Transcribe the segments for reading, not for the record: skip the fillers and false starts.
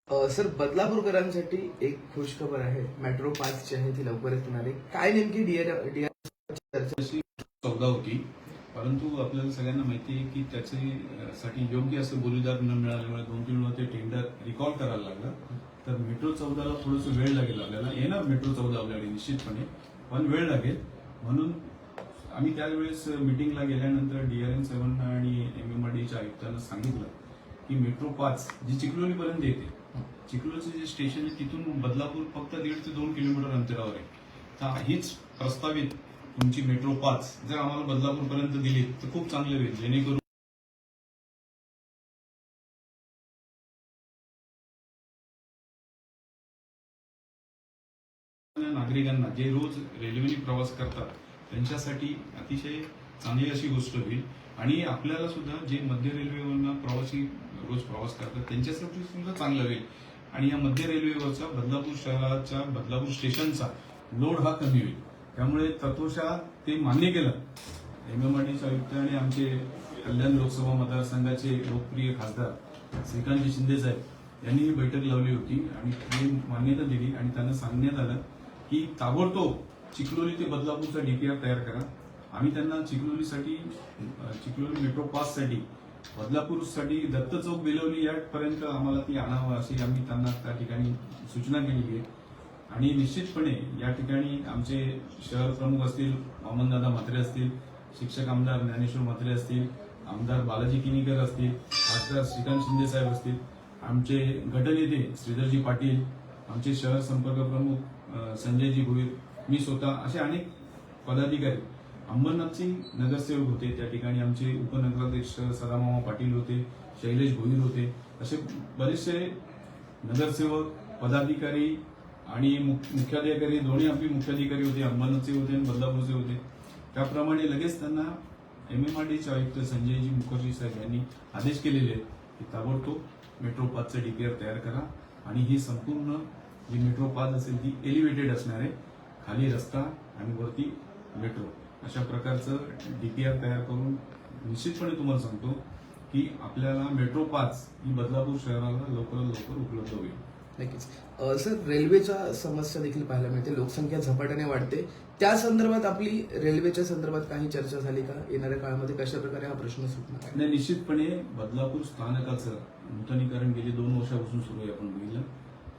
Sir, बदलापूरकरांसाठी एक खुशखबर आहे. Metro 5 जी आहे ती लवकरच येणार आहे. काय नेमकी चर्चा? अशी सौदा होती, परंतु आपल्याला सगळ्यांना माहिती आहे की साठी योग्य असं बोलीदार न मिळाल्यामुळे 2-3 वेळा ते टेंडर रिकॉल करायला लागलं. तर मेट्रो 14ला थोडंसं वेळ लागेल आपल्याला. येणार मेट्रो 14 आपल्याकडे निश्चितपणे, पण वेळ लागेल. म्हणून आम्ही त्यावेळेस मिटिंगला गेल्यानंतर DRN 7 आणि MMRDच्या आयुक्तांना सांगितलं की मेट्रो 5 जी चिखलोलीपर्यंत येते, चिखलोलीचं जे स्टेशन आहे तिथून बदलापूर फक्त 1.5 ते 2 किलोमीटर अंतरावर आहे. तर हीच प्रस्तावित तुमची मेट्रो 5 जर आम्हाला बदलापूरपर्यंत दिली तर खूप चांगले होईल, जेणेकरून नागरिकांना जे रोज रेल्वेने प्रवास करतात त्यांच्यासाठी अतिशय चांगली अशी गोष्ट होईल. आणि आपल्याला सुद्धा जे मध्य रेल्वेवरनं प्रवासी रोज प्रवास करतात त्यांच्यासाठी सुद्धा चांगलं होईल. आणि या मध्य रेल्वेवरचा बदलापूर शहराच्या बदलापूर स्टेशनचा लोड हा कमी होईल. त्यामुळे तत्वशः ते मान्य केलं. MMRDचे आयुक्त आणि आमचे कल्याण लोकसभा मतदारसंघाचे लोकप्रिय खासदार श्रीकांतजी शिंदे साहेब यांनी ही बैठक लावली होती आणि ती मान्यता दिली. आणि त्यांना सांगण्यात आलं की ताबडतोब चिखलोली ते बदलापूरचा DPR तयार करा. आम्ही त्यांना चिखलोली मेट्रो 5 साठी बदलापूरसाठी दत्त चौक बेलवली यापर्यंत आम्हाला ती आणावं अशी आम्ही त्यांना त्या ठिकाणी सूचना केली आहे. आणि निश्चितपणे या ठिकाणी आमचे शहर प्रमुख असतील, वामनदादा म्हात्रे असतील, शिक्षक आमदार ज्ञानेश्वर म्हात्रे असतील, आमदार बालाजी किनीकर असतील, खासदार श्रीकांत शिंदे साहेब असतील, आमचे गटनेते श्रीधरजी पाटील, आमचे शहर संपर्क प्रमुख संजयजी भोईर, मी स्वतः असे अनेक पदाधिकारी, अंबरनाथचे नगरसेवक होते त्या ठिकाणी, आमचे उपनगराध्यक्ष सदामामा पाटील होते, शैलेश भोईर होते, असे बरेचसे नगरसेवक, पदाधिकारी आणि मुख्याधिकारी, दोन्ही आपले मुख्याधिकारी होते, अंबरनाथचे होते आणि बदलापूरचे होते. त्याप्रमाणे लगेच त्यांना MMRDचे आयुक्त संजयजी मुखर्जी साहेब यांनी आदेश केलेले आहेत की ताबडतोब मेट्रो 5चं DPR तयार करा. आणि ही संपूर्ण जी मेट्रो 5 असेल ती एलिव्हेटेड असणार आहे. खाली रस्ता आणि वरती मेट्रो अशा प्रकारचं DPR तयार करून निश्चितपणे तुम्हाला सांगतो की आपल्याला मेट्रो 5 ही बदलापूर शहराला लवकरात लवकर उपलब्ध होईल. नक्कीच. सर, रेल्वेच्या समस्या देखील पाहायला मिळते. लोकसंख्या झपाट्याने वाढते. त्या संदर्भात आपली रेल्वेच्या संदर्भात काही चर्चा झाली का? येणाऱ्या काळामध्ये कशा प्रकारे हा प्रश्न सुटणार आहे? नाही, निश्चितपणे बदलापूर स्थानकाचं नूतनीकरण गेली 2 वर्षापासून सुरू आहे. आपण बघितलं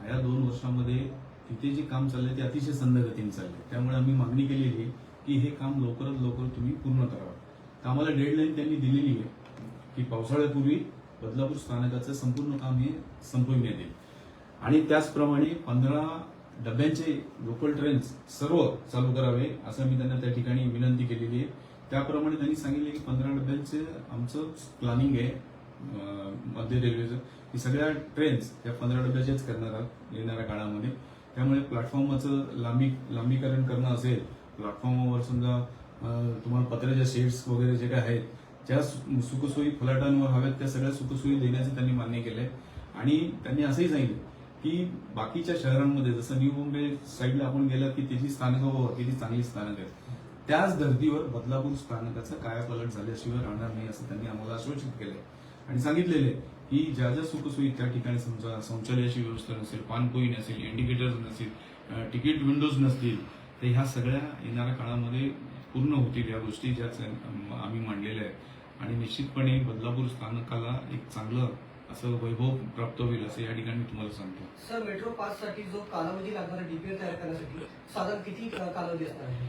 या 2 वर्षामध्ये तिथे जे काम चाललंय ते अतिशय संद गतीने चाललंय. त्यामुळे आम्ही मागणी केलेली आहे की हे काम लवकरात लवकर तुम्ही पूर्ण करावं. तर आम्हाला डेडलाईन त्यांनी दिलेली आहे की पावसाळ्यापूर्वी बदलापूर स्थानकाचं संपूर्ण काम हे संपविण्यात येईल. आणि त्याचप्रमाणे 15 डब्यांचे लोकल ट्रेन्स सर्व चालू करावे असं मी त्यांना त्या ठिकाणी विनंती केलेली आहे. त्याप्रमाणे त्यांनी सांगितले की 15 डब्यांचे आमचं प्लॅनिंग आहे मध्य रेल्वेचं की सगळ्या ट्रेन्स त्या 15 डब्याच्याच करणार आहात येणाऱ्या काळामध्ये. त्यामुळे प्लॅटफॉर्मचं लांबीकरण करणं असेल, प्लॅटफॉर्मवर समजा तुम्हाला पत्र्याच्या शेड्स वगैरे जे काय आहेत, ज्या सुखसोयी फलाटांवर हव्यात त्या सगळ्या सुखसोयी देण्याचे त्यांनी मान्य केलंय. आणि त्यांनी असंही सांगितलं की बाकीच्या शहरांमध्ये जसं न्यू मुंबई साईडला आपण गेलात की त्याची स्थानकं किती चांगली स्थानक आहेत, त्याच धर्तीवर बदलापूर स्थानकाचा कायापालट झाल्याशिवाय राहणार नाही असं त्यांनी आम्हाला आश्वासित केलंय. आणि सांगितलेलं आहे की ज्या ज्या सुखसोयी त्या ठिकाणी समजा शौचालयाची व्यवस्था नसेल, पाणपोई नसेल, इंडिकेटर्स नसेल, तिकीट विंडोज नसतील, तर ह्या सगळ्या येणाऱ्या काळामध्ये पूर्ण होतील या गोष्टी ज्याच आम्ही मांडलेल्या आहेत. आणि निश्चितपणे बदलापूर स्थानकाला एक चांगलं असं वैभव प्राप्त होईल असं या ठिकाणी तुम्हाला सांगतो. सर, मेट्रो 5 साठी जो कालावधी लागणार आहे DPR तयार करण्यासाठी साधारण किती कालावधी असणार आहे?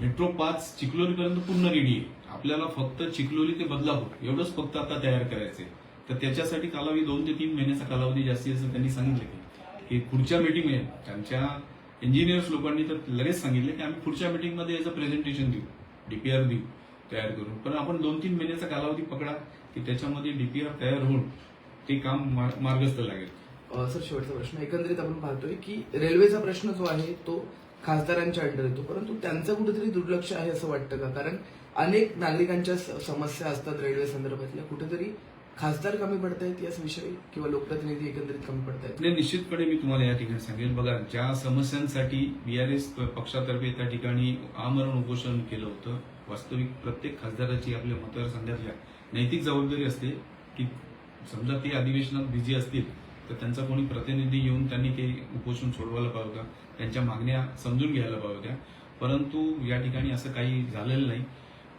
मेट्रो 5 चिखलोलीपर्यंत पूर्ण रेडी आहे. आपल्याला फक्त चिखलोली ते बदलापूर एवढंच फक्त आता तयार करायचंय. तर त्याच्यासाठी कालावधी 2 ते 3 महिन्याचा कालावधी जास्तीत जास्त त्यांनी सांगितलं की पुढच्या मीटिंगमध्ये त्यांच्या इंजिनियर्स लोकांनी तर लगेच सांगितलं की आम्ही पुढच्या मीटिंगमध्ये याचं प्रेझेंटेशन देऊ, DPR देऊ तयार करून. पण आपण 2-3 महिन्याचा कालावधी पकडा की त्याच्यामध्ये DPR तयार होऊन ते काम मार्गस्थ लागेल. सर, शेवटचा प्रश्न. एकंदरीत आपण पाहतोय की रेल्वेचा प्रश्न जो आहे तो खासदारांच्या अंडर येतो, परंतु त्यांचं कुठेतरी दुर्लक्ष आहे असं वाटतं का? कारण अनेक नागरिकांच्या समस्या असतात रेल्वे संदर्भातल्या. कुठेतरी खासदार कमी पडतायत याविषयी किंवा लोकप्रतिनिधी एकंदरीत कमी पडतायत? नाही, निश्चितपणे मी तुम्हाला या ठिकाणी सांगेन. बघा, ज्या समस्यांसाठी BRS पक्षातर्फे त्या ठिकाणी आमरण उपोषण केलं होतं, वास्तविक प्रत्येक खासदाराची आपल्या मतदारसंघातल्या नैतिक जबाबदारी असते की समजा ते अधिवेशनात बिझी असतील तर त्यांचा कोणी प्रतिनिधी येऊन त्यांनी ते उपोषण सोडवायला पाहिजे होतं, त्यांच्या मागण्या समजून घ्यायला पाहिजे होत्या. परंतु या ठिकाणी असं काही झालेलं नाही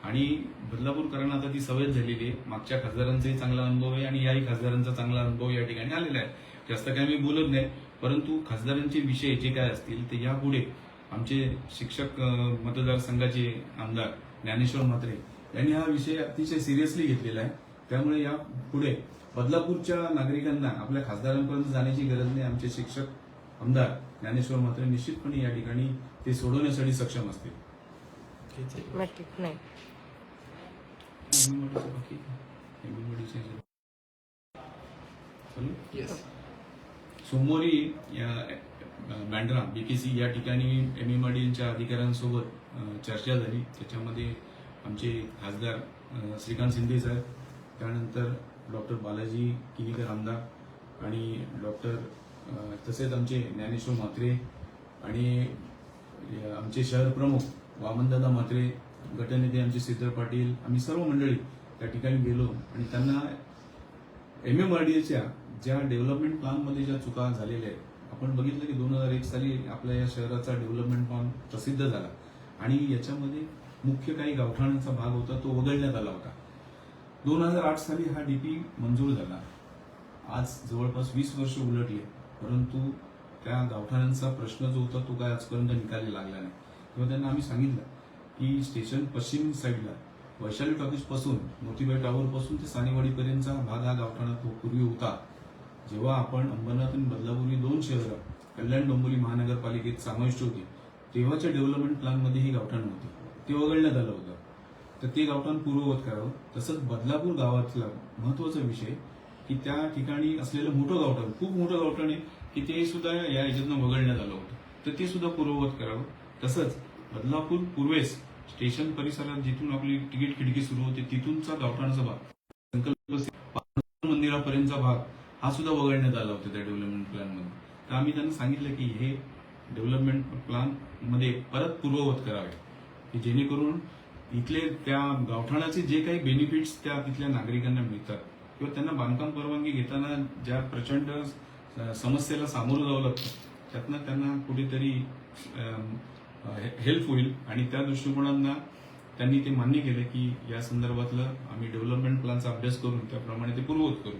आणि बदलापूरकरांना आता ती सवय झालेली आहे. मागच्या खासदारांचाही चांगला अनुभव आहे आणि याही खासदारांचा चांगला अनुभव या ठिकाणी आलेला आहे. जास्त काय मी बोलत नाही, परंतु खासदारांचे विषय जे काय असतील ते यापुढे आमचे शिक्षक मतदारसंघाचे आमदार ज्ञानेश्वर म्हात्रे यांनी हा विषय अतिशय सिरियसली घेतलेला आहे. त्यामुळे या पुढे बदलापूरच्या नागरिकांना आपल्या खासदारांपर्यंत जाण्याची गरज नाही. आमचे शिक्षक आमदार ज्ञानेश्वर म्हात्रे निश्चितपणे या ठिकाणी ते सोडवण्यासाठी सक्षम असतील. नक्की नाही. सोमवारी बँड्रा बीकेसी या ठिकाणी एमएमआरडीएलच्या अधिकाऱ्यांसोबत चर्चा झाली. त्याच्यामध्ये आमचे खासदार श्रीकांत शिंदे साहेब, त्यानंतर डॉक्टर बालाजी किनीकर आमदार आणि तसेच आमचे ज्ञानेश्वर म्हात्रे आणि आमचे शहर प्रमुख वामनदादा म्हात्रे, गटनेते आमचे श्रीधर पाटील, आम्ही सर्व मंडळी त्या ठिकाणी गेलो आणि त्यांना एमएमआरडीएच्या ज्या डेव्हलपमेंट प्लॅनमध्ये ज्या चुका झालेल्या आहेत, आपण बघितलं की 2001 साली आपल्या या शहराचा डेव्हलपमेंट प्लॅन प्रसिद्ध झाला आणि याच्यामध्ये मुख्य काही गावठाणांचा भाग होता तो वगळण्यात आला होता. 2008 साली हा डीपी मंजूर झाला. आज जवळपास 20 वर्ष उलटले, परंतु त्या गावठाणांचा प्रश्न जो होता तो काय आजपर्यंत निकाली लागला नाही. तेव्हा त्यांना आम्ही सांगितलं की स्टेशन पश्चिम साईडला वैशाली टॉकीज पासून मोतीबाई टावर पासून ते सानेवाडीपर्यंतचा भाग हा गावठाणा तो पूर्वी होता. जेव्हा आपण अंबरनाथ आणि बदलापूर ही 2 शहरं कल्याण डोंबिवली महानगरपालिकेत समाविष्ट होती, तेव्हाच्या डेव्हलपमेंट प्लॅनमध्ये ही गावठाण होती, ते वगळण्यात आलं होतं. तर ते गावठाण पूर्ववत करावं. तसंच बदलापूर गावातला महत्वाचा विषय की त्या ठिकाणी असलेलं मोठं गावठाण, खूप मोठं गावठाण आहे की ते सुद्धा या याच्यातनं वगळण्यात आलं होतं, तर ते सुद्धा पूर्ववत करावं. तसंच बदलापूर पूर्वेस स्टेशन परिसरात जिथून आपली तिकीट खिडकी सुरू होते तिथूनचा गावठाणाचा भाग, संकल्प मंदिरापर्यंतचा भाग हा सुद्धा वगळण्यात आला होता त्या डेव्हलपमेंट प्लॅनमध्ये. तर आम्ही त्यांना सांगितलं की हे डेव्हलपमेंट प्लॅन मध्ये परत पूर्ववत करावे की जेणेकरून इथले त्या गावठाणाचे जे काही बेनिफिट्स त्या तिथल्या नागरिकांना मिळतात किंवा त्यांना बांधकाम परवानगी घेताना ज्या प्रचंड समस्येला सामोरं जावं लागतं त्यातनं त्यांना कुठेतरी हेल्प होईल आणि त्या दृष्टिकोनांना त्यांनी ते मान्य केलं की या संदर्भातलं आम्ही डेव्हलपमेंट प्लॅनचा अभ्यास करून त्याप्रमाणे ते पूर्ववत करू.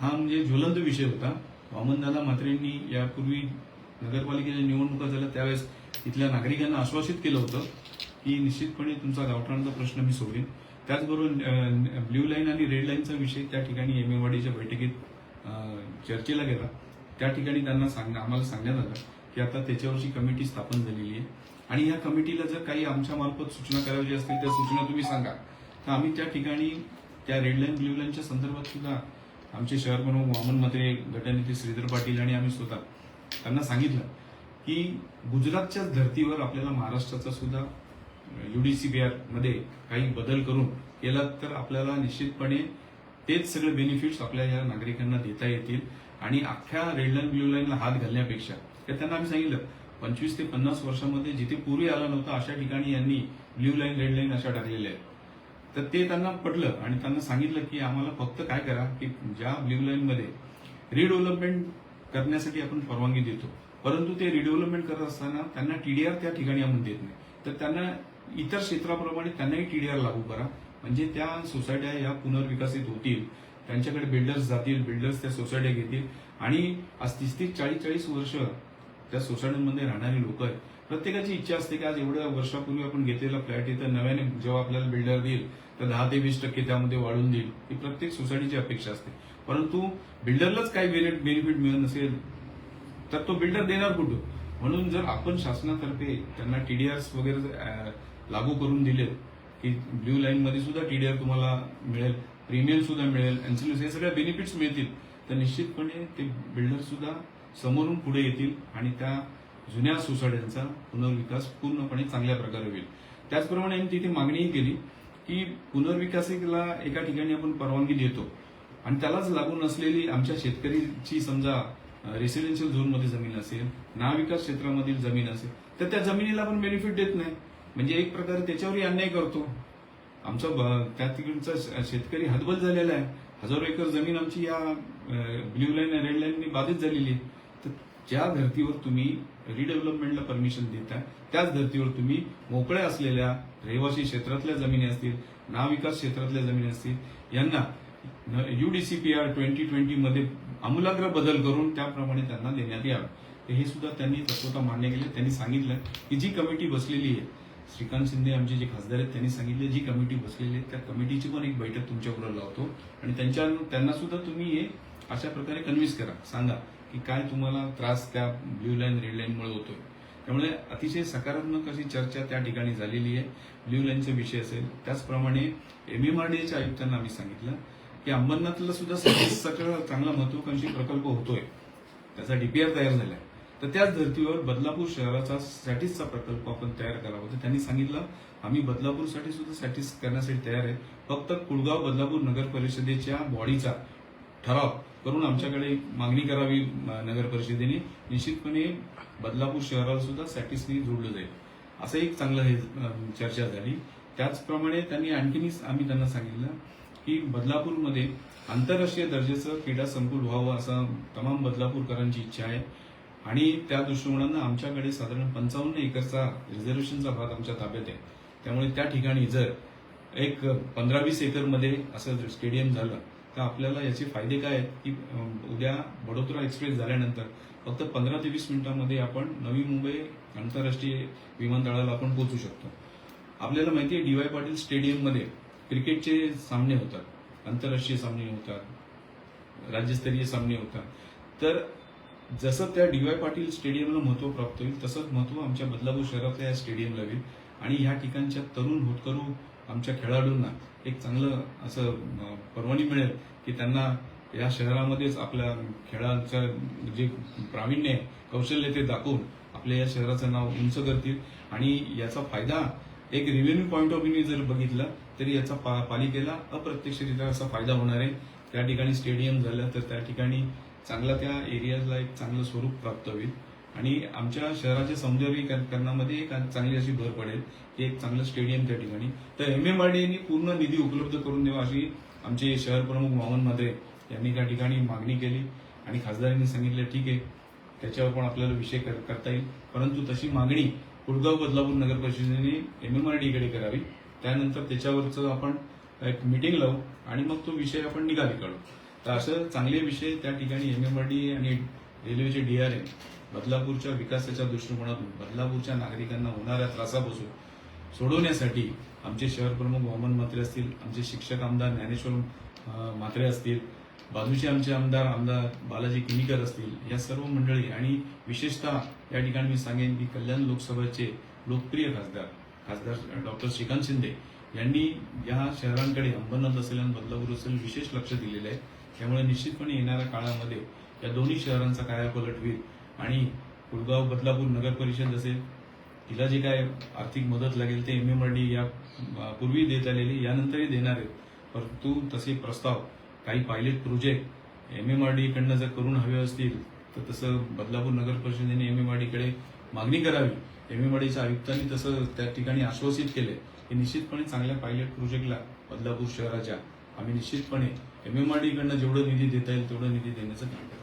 हा म्हणजे ज्वलंत विषय होता. वामनदादा म्हात्रेंनी यापूर्वी नगरपालिकेच्या निवडणुका झाल्या त्यावेळेस इथल्या नागरिकांना आश्वासित केलं होतं की निश्चितपणे तुमचा गावठाणाचा प्रश्न मी सोडेन. त्याचबरोबर ब्ल्यू लाईन आणि रेड लाईनचा विषय त्या ठिकाणी एमएमआरडीच्या बैठकीत चर्चेला गेला. त्या ठिकाणी त्यांना आम्हाला सांगण्यात आलं की आता त्याच्यावरची कमिटी स्थापन झालेली आहे आणि या कमिटीला जर काही आमच्या मार्फत सूचना करायची असतील त्या सूचना तुम्ही सांगा. तर आम्ही त्या ठिकाणी त्या रेड लाईन ब्ल्यू लाईनच्या संदर्भात सुद्धा आमचे शहर प्रमुख वामन म्हात्रे, गटनेते श्रीधर पाटील आणि आम्ही स्वतः त्यांना सांगितलं की गुजरातच्याच धर्तीवर आपल्याला महाराष्ट्राचा सुद्धा UDCPR मध्ये काही बदल करून केला तर आपल्याला निश्चितपणे तेच सगळे बेनिफिट्स आपल्या या नागरिकांना देता येतील आणि अख्ख्या रेड लाईन ब्ल्यू लाईनला हात घालण्यापेक्षा त्यांना आम्ही सांगितलं 25 ते 50 वर्षामध्ये जिथे पूर्वी आला नव्हता अशा ठिकाणी यांनी ब्ल्यू लाईन रेड लाईन अशा टाकलेल्या आहेत. तर ते त्यांना पटलं आणि त्यांना सांगितलं की आम्हाला फक्त काय करा की ज्या ब्ल्यू लाईन मध्ये रिडेव्हलपमेंट करण्यासाठी आपण परवानगी देतो, परंतु ते रिडेव्हलपमेंट करत असताना त्यांना TDR त्या ठिकाणी आपण देत नाही, तर त्यांना इतर क्षेत्राप्रमाणे त्यांनाही TDR लागू करा. म्हणजे त्या सोसायट्या या पुनर्विकसित होतील, त्यांच्याकडे बिल्डर्स जातील, बिल्डर्स त्या सोसायट्या घेतील आणि आज 30-40 वर्ष त्या सोसायट्यांमध्ये राहणारी लोक आहेत. प्रत्येकाची इच्छा असते की आज एवढ्या वर्षापूर्वी आपण घेतलेला फ्लॅट आहे तर नव्याने जेव्हा आपल्याला बिल्डर देईल तर 10 ते 20% त्यामध्ये वाढून देईल, ही प्रत्येक सोसायटीची अपेक्षा असते. परंतु बिल्डरलाच काही बेनिफिट मिळत नसेल तर तो बिल्डर देणार कुठं? म्हणून जर आपण शासनातर्फे त्यांना TDRs वगैरे लागू करून दिले की ब्ल्यू लाईन मध्ये सुद्धा TDR तुम्हाला मिळेल, प्रीमियम सुद्धा मिळेल, एन्सिलरीज हे सगळे बेनिफिट्स मिळतील, तर निश्चितपणे ते बिल्डर सुद्धा समोरून पुढे येतील आणि त्या जुन्या सोसायट्यांचा पुनर्विकास पूर्णपणे चांगल्या प्रकारे होईल. त्याचप्रमाणे आम्ही तिथे मागणीही केली की पुनर्विकासाला एका ठिकाणी आपण परवानगी देतो आणि त्यालाच लागून असलेली आमच्या शेतकरीची समजा रेसिडेन्शियल झोनमध्ये जमीन असेल, महाविकास क्षेत्रामधील जमीन असेल तर त्या जमिनीला आपण बेनिफिट देत नाही, म्हणजे एक प्रकारे त्याच्यावरही अन्याय करतो. आमचा त्या तिकडचा शेतकरी हतबल झालेला आहे हजारो एकर जमीन आमची या ब्ल्यू लाईन रेड लाईननी बाधित झालेली आहे. तर ज्या धर्तीवर तुम्ही रिडेव्हलपमेंटला परमिशन देता त्याच धर्तीवर तुम्ही मोकळ्या असलेल्या रहिवासी क्षेत्रातल्या जमिनी असतील, नाविकास क्षेत्रातल्या जमिनी असतील, यांना UDCPR 2020 मध्ये आमूलाग्र बदल करून त्याप्रमाणे त्यांना देण्यात यावं. हे सुद्धा त्यांनी तत्वतः मान्य केले. त्यांनी सांगितलं की जी कमिटी बसलेली आहे, श्रीकांत शिंदे आमचे जे खासदार आहेत त्यांनी सांगितले जी कमिटी बसलेली आहे त्या कमिटीची पण एक बैठक तुमच्याबरोबर लावतो आणि त्यांना सुद्धा तुम्ही हे अशा प्रकारे कन्व्हिन्स करा, सांगा की काय तुम्हाला त्रास त्या ब्ल्यू लाईन रेड लाईनमुळे होतोय. त्यामुळे अतिशय सकारात्मक अशी चर्चा त्या ठिकाणी झालेली आहे. ब्ल्यू लाईनचा विषय असेल, त्याचप्रमाणे MMRDAच्या आयुक्तांना आम्ही सांगितलं की अंबरनाथला सुद्धा सगळं चांगला महत्वाकांक्षी प्रकल्प होतोय, त्याचा DPR तयार झालाय. तर त्याच धर्तीवर बदलापूर शहराचा सॅटिसचा प्रकल्प आपण तयार करावा होता. त्यांनी सांगितलं आम्ही बदलापूरसाठी सुद्धा सॅटिस करण्यासाठी तयार आहे, फक्त कुळगाव बदलापूर नगर परिषदेच्या बॉडीचा ठराव करून आमच्याकडे मागणी करावी नगर परिषदेने. निश्चितपणे बदलापूर शहराला सुद्धा सॅटिसनी जोडलं जाईल, असं एक चांगलं हे चर्चा झाली. त्याचप्रमाणे त्यांनी आम्ही त्यांना सांगितलं की बदलापूरमध्ये आंतरराष्ट्रीय दर्जाचं क्रीडा संकुल व्हावं असं तमाम बदलापूरकरांची इच्छा आहे आणि त्या दृष्टिकोनानं आमच्याकडे साधारण 55 एकरचा रिझर्वेशनचा भाग आमच्या ताब्यात आहे. त्यामुळे त्या ठिकाणी जर एक 15-20 एकरमध्ये असं स्टेडियम झालं तर आपल्याला याचे फायदे काय आहेत की उद्या बडोदरा एक्सप्रेस झाल्यानंतर फक्त 15 ते 20 मिनिटांमध्ये आपण नवी मुंबई आंतरराष्ट्रीय विमानतळाला आपण पोहोचू शकतो. आपल्याला माहिती आहे DY पाटील स्टेडियममध्ये क्रिकेटचे सामने होतात, आंतरराष्ट्रीय सामने होतात, राज्यस्तरीय सामने होतात. तर जसं त्या DY पाटील स्टेडियमला महत्व प्राप्त होईल तसंच महत्व आमच्या बदलापूर शहरातल्या या स्टेडियमला होईल आणि ह्या ठिकाणच्या तरुण होतकरू आमच्या खेळाडूंना एक चांगलं असं परवानगी मिळेल की त्यांना या शहरामध्येच आपल्या खेळाचं जे प्रावीण्य आहे, कौशल्य ते दाखवून आपल्या या शहराचं नाव उंच करतील आणि याचा फायदा एक रेव्हेन्यू पॉईंट ऑफ व्ह्यू जर बघितला तरी याचा पालिकेला अप्रत्यक्षरित्या असा फायदा होणार आहे. त्या ठिकाणी स्टेडियम झालं तर त्या ठिकाणी चांगला त्या एरियाला एक चांगलं स्वरूप प्राप्त होईल आणि आमच्या शहराच्या सौंदर्यीकरणामध्ये एक चांगली अशी भर पडेल की एक चांगलं स्टेडियम त्या ठिकाणी. तर MMRDAने पूर्ण निधी उपलब्ध करून द्यावा अशी आमचे शहर प्रमुख वामन म्हात्रे यांनी त्या ठिकाणी मागणी केली आणि खासदारांनी सांगितलं ठीक आहे त्याच्यावर पण आपल्याला विषय करता येईल, परंतु तशी मागणी कुळगाव बदलापूर नगर परिषदेने MMRDAकडे करावी. त्यानंतर त्याच्यावरचं आपण एक मीटिंग लावू आणि मग तो विषय आपण निकाली काढू. तर असं चांगले विषय त्या ठिकाणी MMRDA आणि रेल्वेचे DRM बदलापूरच्या विकासाच्या दृष्टिकोनातून बदलापूरच्या नागरिकांना होणाऱ्या त्रासापासून सोडवण्यासाठी आमचे शहर प्रमुख वामन म्हात्रे असतील, आमचे शिक्षक आमदार ज्ञानेश्वर म्हात्रे असतील, बाजूचे आमचे आमदार बालाजी किनीकर असतील, या सर्व मंडळी आणि विशेषतः या ठिकाणी मी सांगेन की कल्याण लोकसभेचे लोकप्रिय खासदार डॉक्टर श्रीकांत शिंदे यांनी या शहरांकडे अंबरनाथ असेल आणि बदलापूर असेल विशेष लक्ष दिलेलं आहे. त्यामुळे निश्चितपणे येणाऱ्या काळामध्ये या दोन्ही शहरांचा कायापालट होईल आणि कुळगाव बदलापूर नगर परिषद असेल तिला जे काय आर्थिक मदत लागेल ते MMRDA या पूर्वी देत आलेली यानंतरही देणार आहेत. परंतु तसे प्रस्ताव काही पायलट प्रोजेक्ट MMRDA कडनं जर करून हवे असतील तर तसं बदलापूर नगर परिषदेने MMRDA मागणी करावी. MMRDAच्या आयुक्तांनी तसं त्या ठिकाणी आश्वासित केले की निश्चितपणे चांगल्या पायलट प्रोजेक्टला बदलापूर शहराच्या आम्ही निश्चितपणे MMRDA कडनं जेवढं निधी देता येईल तेवढं निधी देण्याचं काम करू.